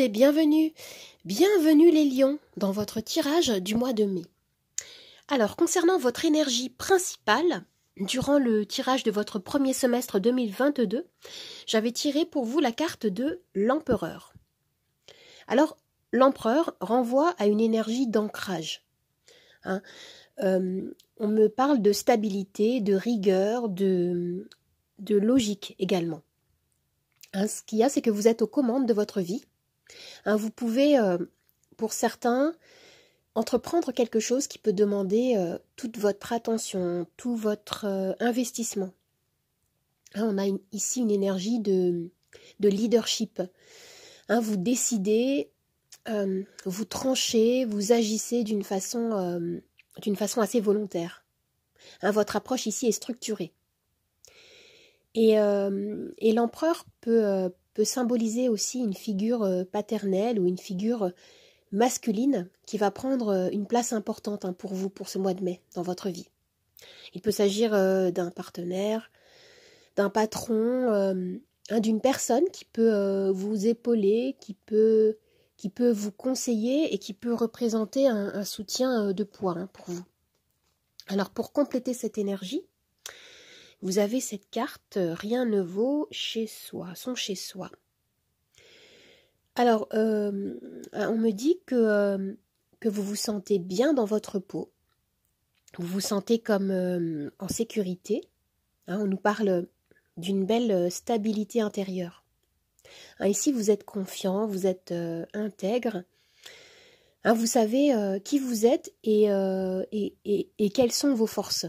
et bienvenue. Bienvenue les lions dans votre tirage du mois de mai. Alors, concernant votre énergie principale, durant le tirage de votre premier semestre 2022, j'avais tiré pour vous la carte de l'empereur. Alors, l'empereur renvoie à une énergie d'ancrage. On me parle de stabilité, de rigueur, de logique également. Ce qu'il y a, c'est que vous êtes aux commandes de votre vie. Vous pouvez, pour certains, entreprendre quelque chose qui peut demander toute votre attention, tout votre investissement. On a ici une énergie de leadership. Vous décidez, vous tranchez, vous agissez d'une façon assez volontaire. Votre approche ici est structurée. Et l'empereur peut symboliser aussi une figure paternelle ou une figure masculine qui va prendre une place importante pour vous, pour ce mois de mai, dans votre vie. Il peut s'agir d'un partenaire, d'un patron, d'une personne qui peut vous épauler, qui peut vous conseiller et qui peut représenter un soutien de poids pour vous. Alors, pour compléter cette énergie, vous avez cette carte « Rien ne vaut chez soi », son chez soi. Alors, on me dit que vous vous sentez bien dans votre peau, vous vous sentez comme en sécurité. On nous parle d'une belle stabilité intérieure. Ici, vous êtes confiant, vous êtes intègre. Vous savez qui vous êtes et quelles sont vos forces.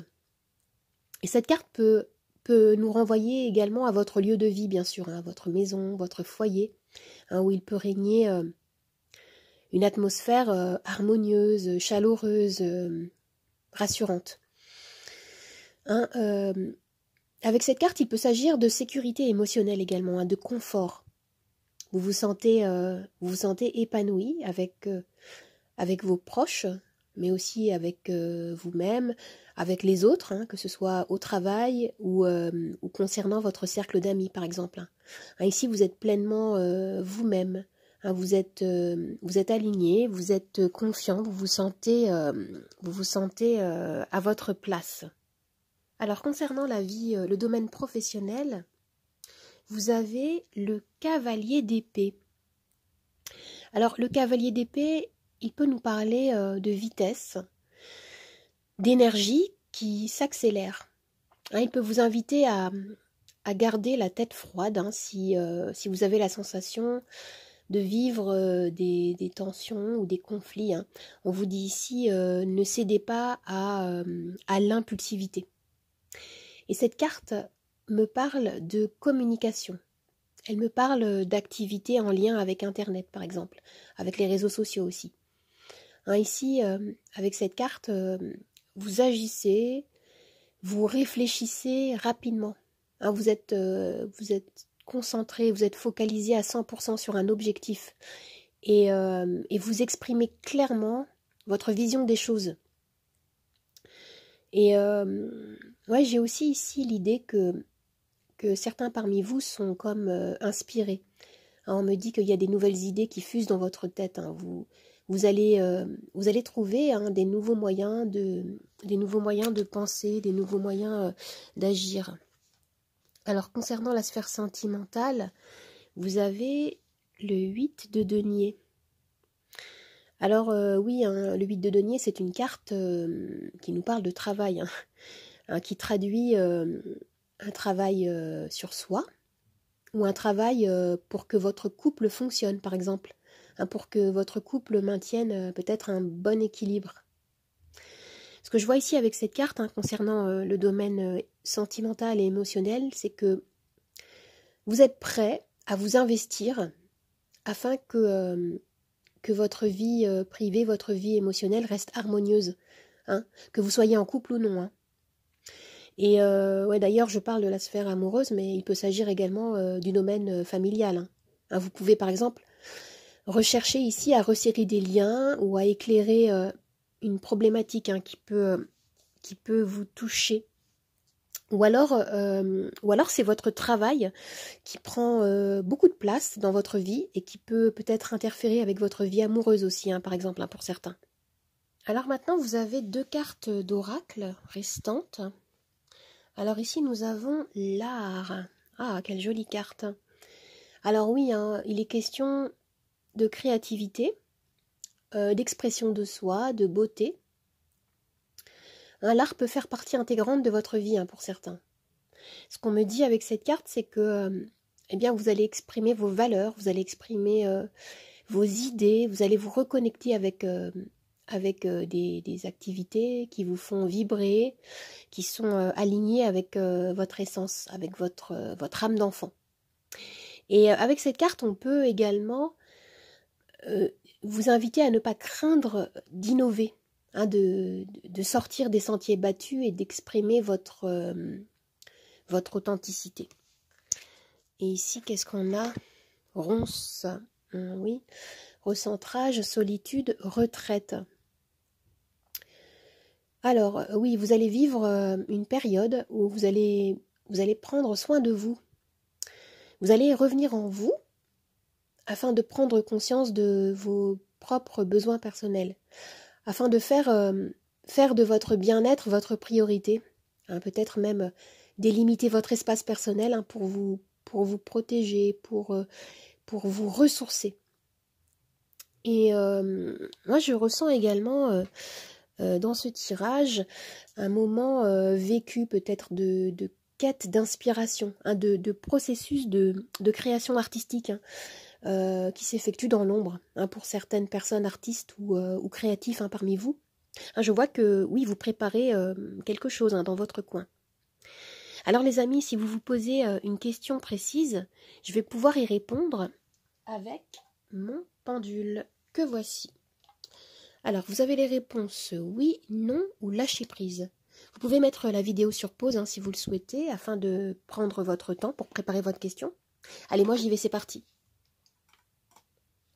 Et cette carte peut nous renvoyer également à votre lieu de vie, bien sûr, votre maison, votre foyer, où il peut régner une atmosphère harmonieuse, chaleureuse, rassurante. Avec cette carte, il peut s'agir de sécurité émotionnelle également, de confort. Vous vous sentez épanoui avec vos proches, mais aussi avec vous-même, avec les autres, que ce soit au travail ou concernant votre cercle d'amis, par exemple. Ici, vous êtes pleinement vous-même. Vous êtes aligné, vous êtes confiant, vous vous sentez à votre place. Alors, concernant la vie, le domaine professionnel, vous avez le cavalier d'épée. Alors, le cavalier d'épée, il peut nous parler de vitesse, d'énergie qui s'accélère. Il peut vous inviter à garder la tête froide si vous avez la sensation de vivre des tensions ou des conflits. On vous dit ici, ne cédez pas à l'impulsivité. Et cette carte me parle de communication. Elle me parle d'activités en lien avec Internet, par exemple, avec les réseaux sociaux aussi. Ici, avec cette carte, vous agissez, vous réfléchissez rapidement. Vous êtes concentré, vous êtes focalisé à 100% sur un objectif. Et vous exprimez clairement votre vision des choses. Et j'ai aussi ici l'idée que certains parmi vous sont comme inspirés. On me dit qu'il y a des nouvelles idées qui fusent dans votre tête. Vous allez trouver des nouveaux moyens de penser, des nouveaux moyens d'agir. Alors, concernant la sphère sentimentale, vous avez le 8 de denier. Alors, le 8 de denier, c'est une carte qui nous parle de travail, qui traduit un travail sur soi ou un travail pour que votre couple fonctionne, par exemple. Pour que votre couple maintienne peut-être un bon équilibre. Ce que je vois ici avec cette carte, concernant le domaine sentimental et émotionnel, c'est que vous êtes prêt à vous investir afin que votre vie privée, votre vie émotionnelle reste harmonieuse, que vous soyez en couple ou non. Et d'ailleurs, je parle de la sphère amoureuse, mais il peut s'agir également du domaine familial. Vous pouvez par exemple rechercher ici à resserrer des liens ou à éclairer une problématique qui peut vous toucher Ou alors c'est votre travail qui prend beaucoup de place dans votre vie et qui peut peut-être interférer avec votre vie amoureuse aussi, hein, par exemple, hein, pour certains. Alors maintenant, vous avez 2 cartes d'oracle restantes. Alors ici, nous avons l'art. Ah, quelle jolie carte. Alors oui, hein, il est question de créativité, d'expression de soi, de beauté. Hein, l'art peut faire partie intégrante de votre vie, hein, pour certains. Ce qu'on me dit avec cette carte, c'est que eh bien, vous allez exprimer vos valeurs, vous allez exprimer vos idées, vous allez vous reconnecter avec des activités qui vous font vibrer, qui sont alignées avec votre essence, avec votre âme d'enfant. Et avec cette carte, on peut également vous inviter à ne pas craindre d'innover, hein, de sortir des sentiers battus et d'exprimer votre authenticité. Et ici, qu'est-ce qu'on a? Ronce, oui. Recentrage, solitude, retraite. Alors, oui, vous allez vivre une période où vous allez prendre soin de vous. Vous allez revenir en vous afin de prendre conscience de vos propres besoins personnels, afin de faire de votre bien-être votre priorité, hein, peut-être même délimiter votre espace personnel, hein, pour vous protéger, pour vous ressourcer. Et moi, je ressens également dans ce tirage un moment vécu peut-être de quête d'inspiration, hein, de processus de création artistique, hein, qui s'effectue dans l'ombre, hein, pour certaines personnes artistes ou créatifs, hein, parmi vous. Hein, je vois que oui, vous préparez quelque chose, hein, dans votre coin. Alors les amis, si vous vous posez une question précise, je vais pouvoir y répondre avec mon pendule que voici. Alors, vous avez les réponses oui, non ou lâcher prise. Vous pouvez mettre la vidéo sur pause, hein, si vous le souhaitez, afin de prendre votre temps pour préparer votre question. Allez, moi j'y vais, c'est parti.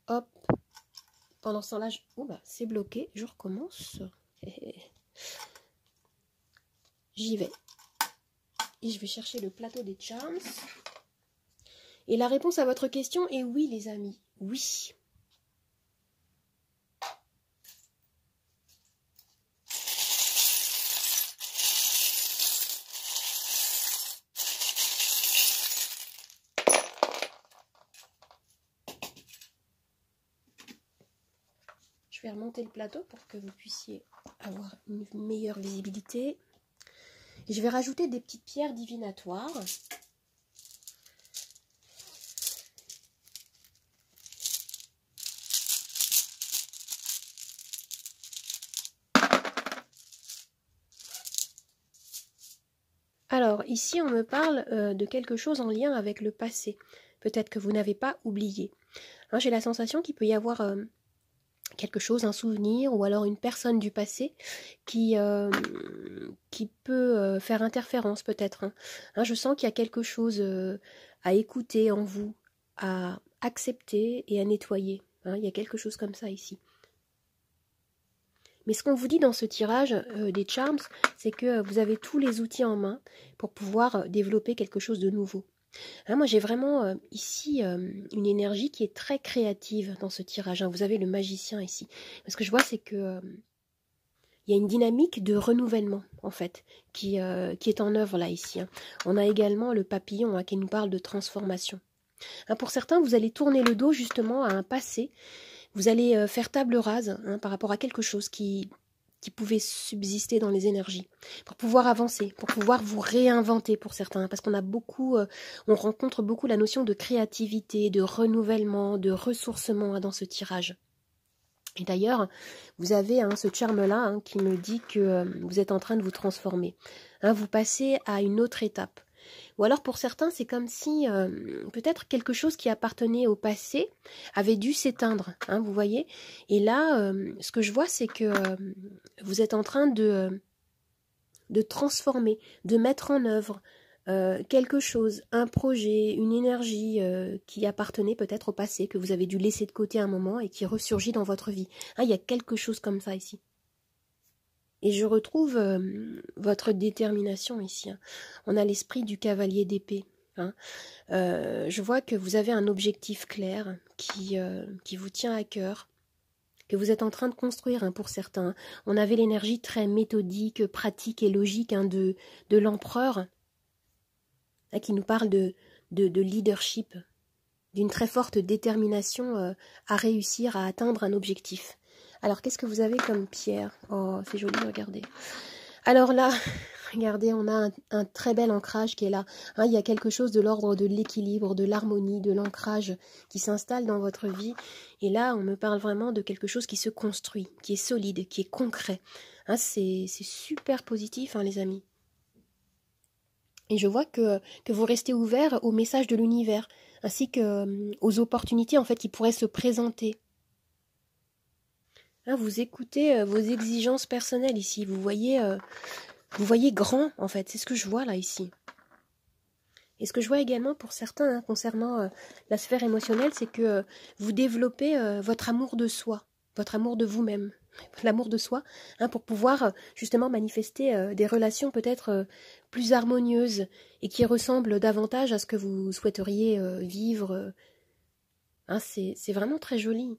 Hop. Pendant ce temps-là, c'est bloqué, je recommence. J'y vais. Et je vais chercher le plateau des charms. Et la réponse à votre question est oui, les amis. Oui. Je vais remonter le plateau pour que vous puissiez avoir une meilleure visibilité. Et je vais rajouter des petites pierres divinatoires. Alors, ici, on me parle de quelque chose en lien avec le passé. Peut-être que vous n'avez pas oublié. Hein, j'ai la sensation qu'il peut y avoir quelque chose, un souvenir, ou alors une personne du passé qui peut faire interférence, peut-être. Hein, je sens qu'il y a quelque chose à écouter en vous, à accepter et à nettoyer. Hein, il y a quelque chose comme ça ici. Mais ce qu'on vous dit dans ce tirage des charms, c'est que vous avez tous les outils en main pour pouvoir développer quelque chose de nouveau. Hein, moi, j'ai vraiment ici une énergie qui est très créative dans ce tirage. Hein. Vous avez le magicien ici. Ce que je vois, c'est que il y a une dynamique de renouvellement, en fait, qui est en œuvre là, ici. Hein. On a également le papillon, hein, qui nous parle de transformation. Hein, pour certains, vous allez tourner le dos justement à un passé. Vous allez faire table rase, hein, par rapport à quelque chose qui pouvait subsister dans les énergies, pour pouvoir avancer, pour pouvoir vous réinventer pour certains, parce qu'on a beaucoup, on rencontre beaucoup la notion de créativité, de renouvellement, de ressourcement, hein, dans ce tirage. Et d'ailleurs, vous avez ce charme-là, hein, qui me dit que vous êtes en train de vous transformer. Hein, vous passez à une autre étape. Ou alors pour certains, c'est comme si peut-être quelque chose qui appartenait au passé avait dû s'éteindre, hein, vous voyez. Et là, ce que je vois, c'est que vous êtes en train de transformer, de mettre en œuvre quelque chose, un projet, une énergie qui appartenait peut-être au passé, que vous avez dû laisser de côté un moment et qui ressurgit dans votre vie. Hein, il y a quelque chose comme ça ici. Et je retrouve votre détermination ici. Hein. On a l'esprit du cavalier d'épée. Hein. Je vois que vous avez un objectif clair qui vous tient à cœur, que vous êtes en train de construire hein, pour certains. On avait l'énergie très méthodique, pratique et logique hein, de l'empereur hein, qui nous parle de leadership, d'une très forte détermination à réussir à atteindre un objectif. Alors, qu'est-ce que vous avez comme pierre? Oh, c'est joli, regardez. Alors là, regardez, on a un très bel ancrage qui est là. Hein, il y a quelque chose de l'ordre de l'équilibre, de l'harmonie, de l'ancrage qui s'installe dans votre vie. Et là, on me parle vraiment de quelque chose qui se construit, qui est solide, qui est concret. Hein, c'est super positif, hein, les amis. Et je vois que vous restez ouvert au message de l'univers, ainsi qu'aux opportunités en fait qui pourraient se présenter. Hein, vous écoutez vos exigences personnelles ici, vous voyez grand en fait, c'est ce que je vois là ici. Et ce que je vois également pour certains hein, concernant la sphère émotionnelle, c'est que vous développez votre amour de soi, votre amour de vous-même, l'amour de soi, hein, pour pouvoir justement manifester des relations peut-être plus harmonieuses et qui ressemblent davantage à ce que vous souhaiteriez vivre. Hein, c'est vraiment très joli.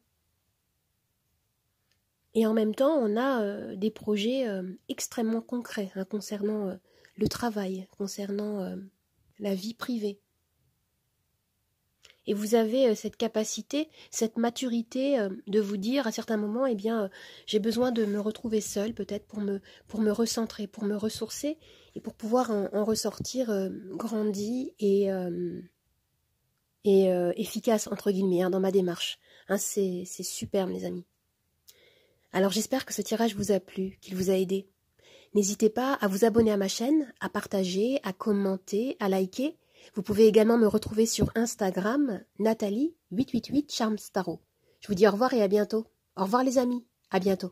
Et en même temps, on a des projets extrêmement concrets hein, concernant le travail, concernant la vie privée. Et vous avez cette capacité, cette maturité de vous dire à certains moments, eh bien, j'ai besoin de me retrouver seule peut-être pour me recentrer, pour me ressourcer et pour pouvoir en ressortir grandi et efficace, entre guillemets, hein, dans ma démarche. Hein, c'est superbe, les amis. Alors j'espère que ce tirage vous a plu, qu'il vous a aidé. N'hésitez pas à vous abonner à ma chaîne, à partager, à commenter, à liker. Vous pouvez également me retrouver sur Instagram, Nathalie888 Charms Tarot. Je vous dis au revoir et à bientôt. Au revoir les amis, à bientôt.